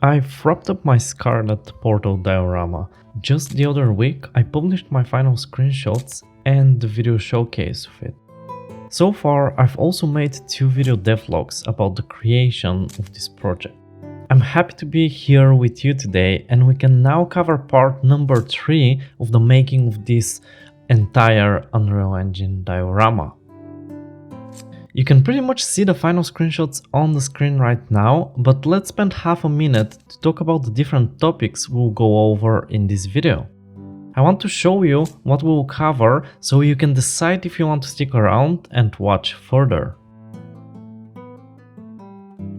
I've wrapped up my Scarlet Portal diorama. Just the other week I published my final screenshots and the video showcase of it. So far I've also made 2 video devlogs about the creation of this project. I'm happy to be here with you today, and we can now cover part number 3 of the making of this entire Unreal Engine diorama. You can pretty much see the final screenshots on the screen right now, but let's spend half a minute to talk about the different topics we'll go over in this video. I want to show you what we'll cover so you can decide if you want to stick around and watch further.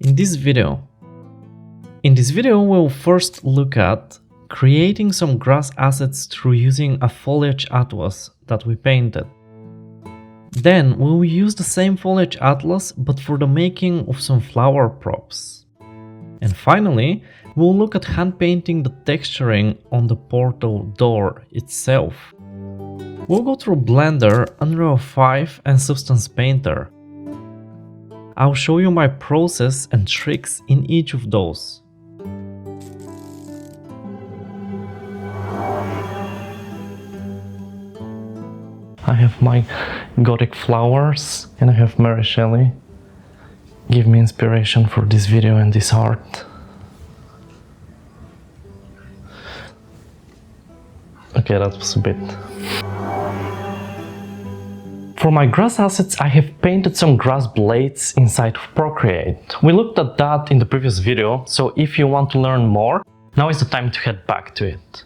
In this video we'll first look at creating some grass assets through using a foliage atlas that we painted. Then we'll use the same foliage atlas but for the making of some flower props. And finally, we'll look at hand painting the texturing on the portal door itself. We'll go through Blender, Unreal 5 and Substance Painter. I'll show you my process and tricks in each of those. I have my Gothic flowers and I have Mary Shelley. Give me inspiration for this video and this art. Okay, that was a bit. For my grass assets, I have painted some grass blades inside of Procreate. We looked at that in the previous video, so if you want to learn more, now is the time to head back to it.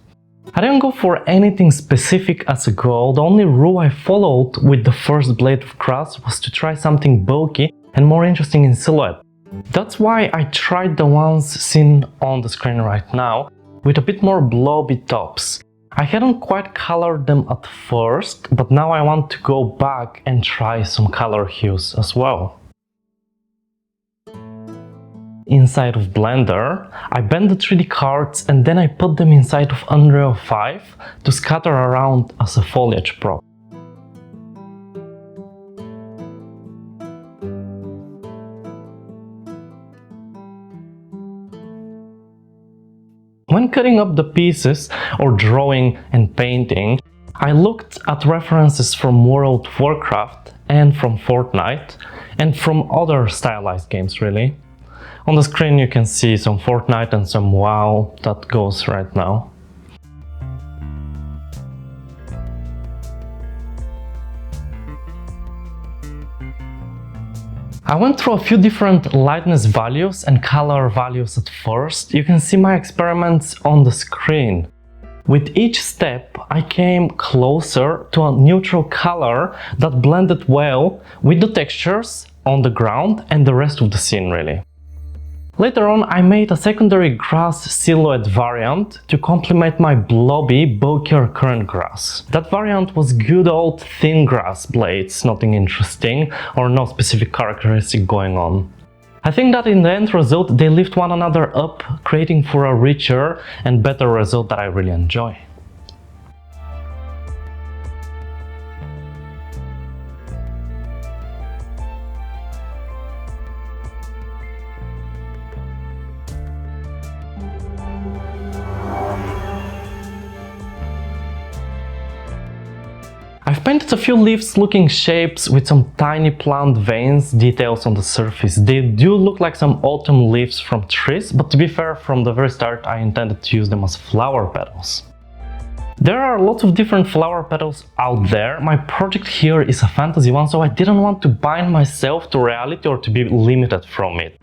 I didn't go for anything specific as a goal. The only rule I followed with the first blade of grass was to try something bulky and more interesting in silhouette. That's why I tried the ones seen on the screen right now, with a bit more blobby tops. I hadn't quite colored them at first, but now I want to go back and try some color hues as well. Inside of Blender, I bend the 3D cards and then I put them inside of Unreal 5 to scatter around as a foliage prop. When cutting up the pieces or drawing and painting, I looked at references from World of Warcraft and from Fortnite and from other stylized games really. On the screen you can see some Fortnite and some WoW that goes right now. I went through a few different lightness values and color values at first. You can see my experiments on the screen. With each step I came closer to a neutral color that blended well with the textures on the ground and the rest of the scene really. Later on I made a secondary grass silhouette variant to complement my blobby, bulkier current grass. That variant was good old thin grass blades, nothing interesting or no specific characteristic going on. I think that in the end result they lift one another up, creating for a richer and better result that I really enjoy. I've painted a few leaves looking shapes with some tiny plant veins details on the surface. They do look like some autumn leaves from trees, but to be fair, from the very start I intended to use them as flower petals. There are lots of different flower petals out there. My project here is a fantasy one, so I didn't want to bind myself to reality or to be limited from it.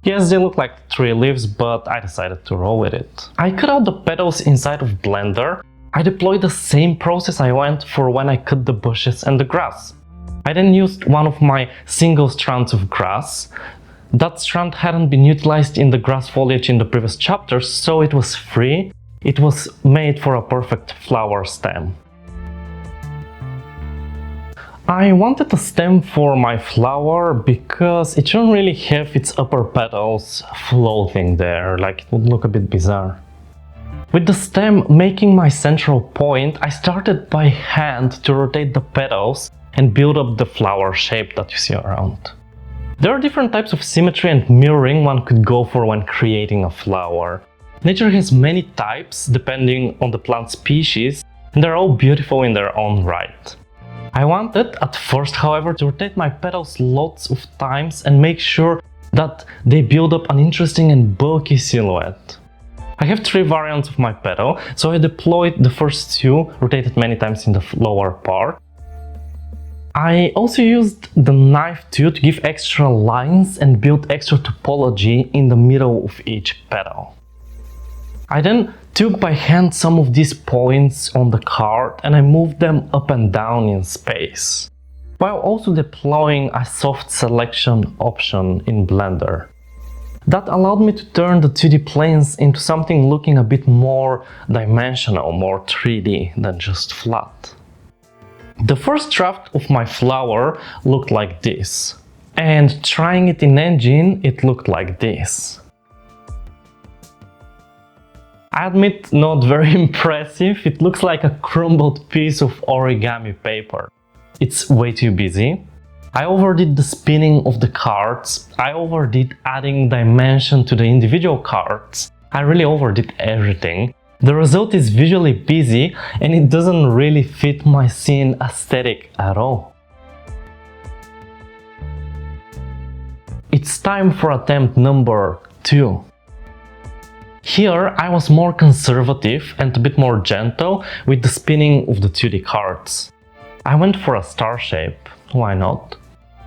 Yes, they look like tree leaves, but I decided to roll with it. I cut out the petals inside of Blender. I deployed the same process I went for when I cut the bushes and the grass. I then used one of my single strands of grass. That strand hadn't been utilized in the grass foliage in the previous chapters, so it was free. It was made for a perfect flower stem. I wanted a stem for my flower because it shouldn't really have its upper petals floating there, like it would look a bit bizarre. With the stem making my central point, I started by hand to rotate the petals and build up the flower shape that you see around. There are different types of symmetry and mirroring one could go for when creating a flower. Nature has many types depending on the plant species, and they're all beautiful in their own right. I wanted at first, however, to rotate my petals lots of times and make sure that they build up an interesting and bulky silhouette. I have 3 variants of my petal, so I deployed the first 2, rotated many times in the lower part. I also used the knife tool to give extra lines and build extra topology in the middle of each petal. I then took by hand some of these points on the card and I moved them up and down in space, while also deploying a soft selection option in Blender. That allowed me to turn the 2D planes into something looking a bit more dimensional, more 3D than just flat. The first draft of my flower looked like this, and trying it in engine, it looked like this. I admit, not very impressive, it looks like a crumbled piece of origami paper. It's way too busy. I overdid the spinning of the cards, I overdid adding dimension to the individual cards, I really overdid everything. The result is visually busy and it doesn't really fit my scene aesthetic at all. It's time for attempt number 2. Here I was more conservative and a bit more gentle with the spinning of the 2D cards. I went for a star shape, why not?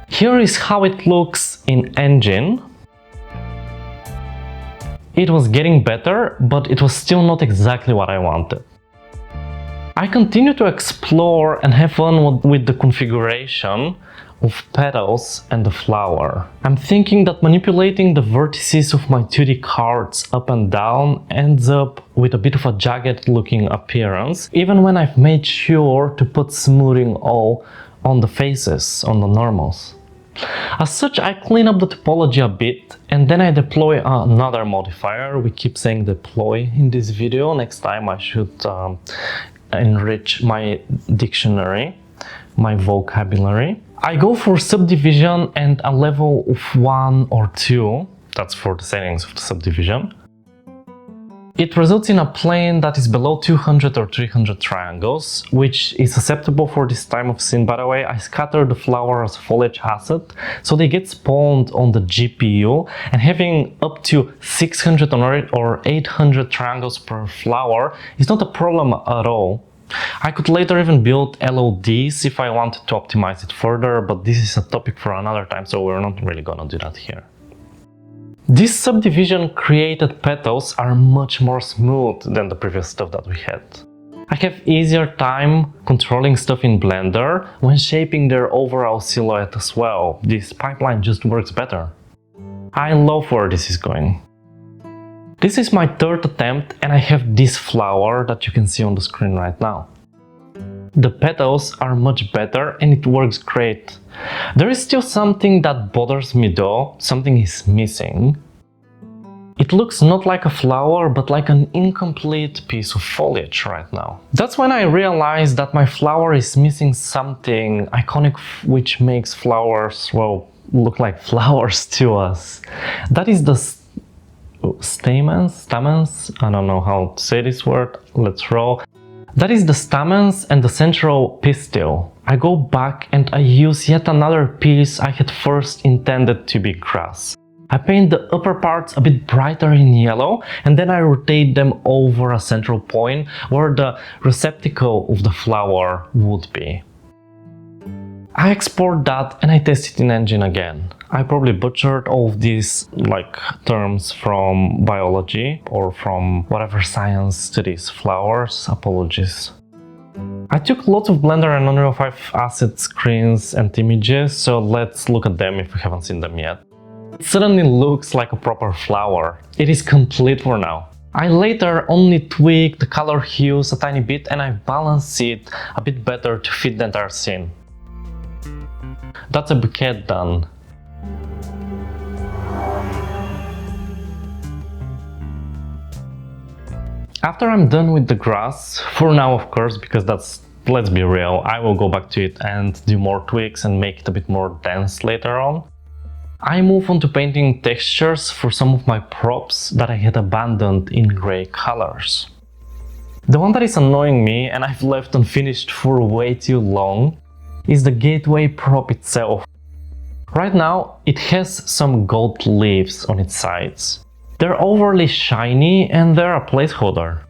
Here is how it looks in engine. It was getting better, but it was still not exactly what I wanted. I continue to explore and have fun with the configuration of petals and the flower. I'm thinking that manipulating the vertices of my 2D cards up and down ends up with a bit of a jagged looking appearance, even when I've made sure to put smoothing all on the faces, on the normals. As such, I clean up the topology a bit and then I deploy another modifier. We keep saying deploy in this video. Next time I should enrich my dictionary, my vocabulary. I go for subdivision and a level of 1 or 2. That's for the settings of the subdivision. It results in a plane that is below 200 or 300 triangles, which is acceptable for this time of scene. By the way, I scatter the flower as foliage asset, so they get spawned on the GPU, and having up to 600 or 800 triangles per flower is not a problem at all. I could later even build LODs if I wanted to optimize it further, but this is a topic for another time, so we're not really gonna do that here. These subdivision created petals are much more smooth than the previous stuff that we had. I have easier time controlling stuff in Blender when shaping their overall silhouette as well. This pipeline just works better. I love where this is going. This is my 3rd attempt and I have this flower that you can see on the screen right now. The petals are much better and it works great. There is still something that bothers me though, something is missing. It looks not like a flower but like an incomplete piece of foliage right now. That's when I realized that my flower is missing something iconic which makes flowers, well, look like flowers to us. That is the stamens, I don't know how to say this word, let's roll. That is the stamens and the central pistil. I go back and I use yet another piece I had first intended to be grass. I paint the upper parts a bit brighter in yellow and then I rotate them over a central point where the receptacle of the flower would be. I export that and I test it in engine again. I probably butchered all of these terms from biology or from whatever science studies flowers, apologies. I took lots of Blender and Unreal 5 asset screens and images, so let's look at them if we haven't seen them yet. It suddenly looks like a proper flower. It is complete for now. I later only tweaked the color hues a tiny bit and I balanced it a bit better to fit the entire scene. That's a bouquet done. After I'm done with the grass, for now of course, because let's be real, I will go back to it and do more tweaks and make it a bit more dense later on. I move on to painting textures for some of my props that I had abandoned in grey colors. The one that is annoying me and I've left unfinished for way too long is the gateway prop itself. Right now it has some gold leaves on its sides. They're overly shiny and they're a placeholder.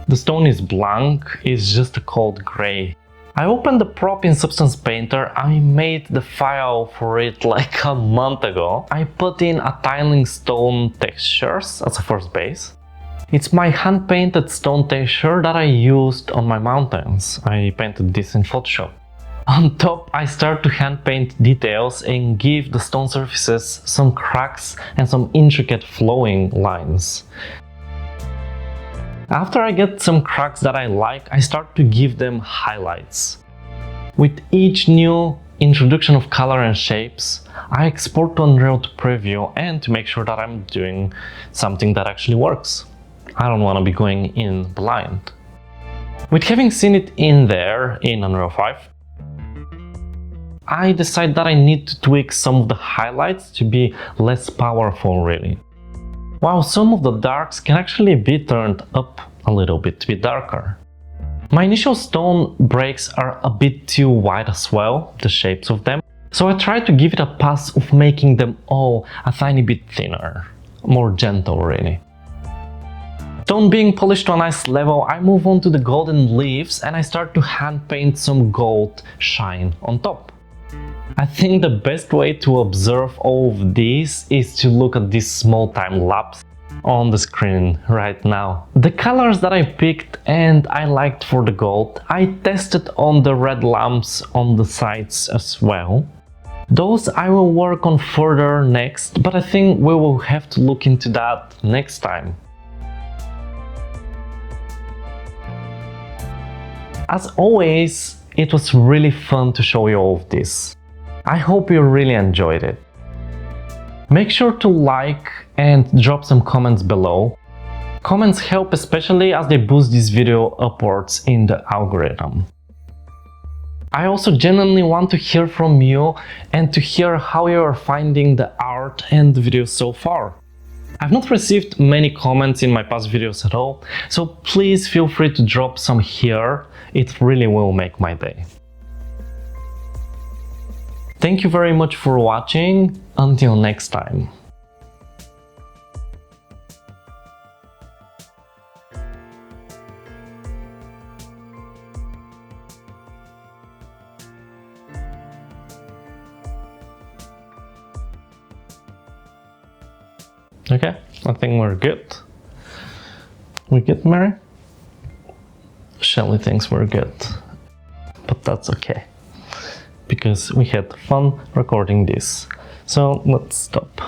The stone is blank, it's just a cold grey. I opened the prop in Substance Painter. I made the file for it like a month ago. I put in a tiling stone textures as a first base. It's my hand-painted stone texture that I used on my mountains. I painted this in Photoshop. On top, I start to hand paint details and give the stone surfaces some cracks and some intricate flowing lines. After I get some cracks that I like, I start to give them highlights. With each new introduction of color and shapes, I export to Unreal to preview and to make sure that I'm doing something that actually works. I don't want to be going in blind. With having seen it in there in Unreal 5, I decide that I need to tweak some of the highlights to be less powerful really. While some of the darks can actually be turned up a little bit to be darker. My initial stone breaks are a bit too wide as well, the shapes of them, so I try to give it a pass of making them all a tiny bit thinner, more gentle really. Stone being polished to a nice level, I move on to the golden leaves and I start to hand paint some gold shine on top. I think the best way to observe all of this is to look at this small time lapse on the screen right now. The colors that I picked and I liked for the gold, I tested on the red lamps on the sides as well. Those I will work on further next, but I think we will have to look into that next time. As always, it was really fun to show you all of this. I hope you really enjoyed it. Make sure to like and drop some comments below. Comments help especially as they boost this video upwards in the algorithm. I also genuinely want to hear from you and to hear how you are finding the art and the videos so far. I've not received many comments in my past videos at all, so please feel free to drop some here. It really will make my day. Thank you very much for watching. Until next time. Okay, I think we're good. We good, Mary? Shelly thinks we're good, but that's okay, because we had fun recording this. So let's stop.